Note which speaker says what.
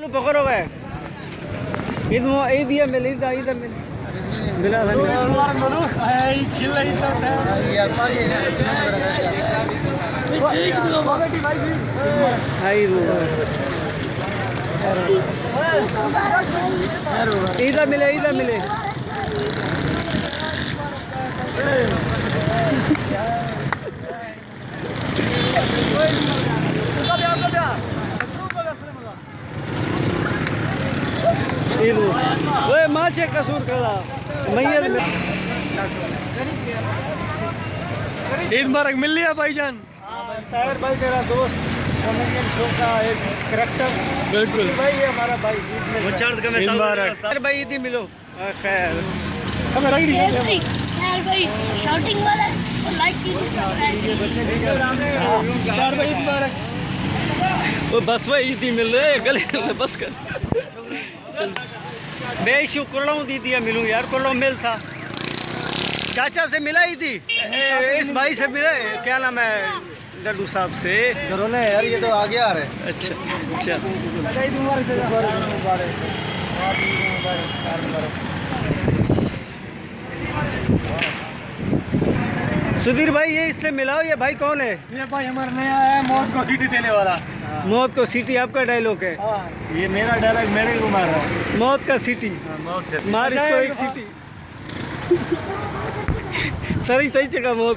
Speaker 1: पकड़ो गए ईद ये मिल ईद मिल मिला ईद मिले वो माचे कसूर करा मैयर
Speaker 2: ईद मुबारक मिल लिया भाईजान।
Speaker 1: ताहिर भाई मेरा दोस्त कॉमेडियन शो का एक करैक्टर
Speaker 2: बिल्कुल
Speaker 1: भाई है हमारा भाई
Speaker 2: ईद मुबारक।
Speaker 1: ताहिर भाई ईद मिलो खैर
Speaker 3: यार भाई शाउटिंग वाला इसको लाइक कीजिए
Speaker 2: यार भाई ईद मुबारक।
Speaker 1: वो बस भाई ईद मिल रहे गले बस कर मैं इशू कोल्लाऊ दीदी मिलूँ यार कोल्लाऊ मिल था चाचा से मिला ही थी इस भाई से मिले क्या नाम है डड्डू साहब से
Speaker 4: करो ना यार, ये तो आगे आ रहे हैं।
Speaker 1: अच्छा अच्छा सुधीर भाई ये इससे मिलाओ ये भाई कौन है
Speaker 2: ये भाई हमारा नया है, मौत को सीटी देने वाला।
Speaker 1: मौत को सीटी आपका डायलॉग है
Speaker 2: ये मेरा डायलॉग मेरे को मार रहा है।
Speaker 1: मौत का सीटी
Speaker 2: मौत का
Speaker 1: मार इसको एक सीटी सही सही जगह मौत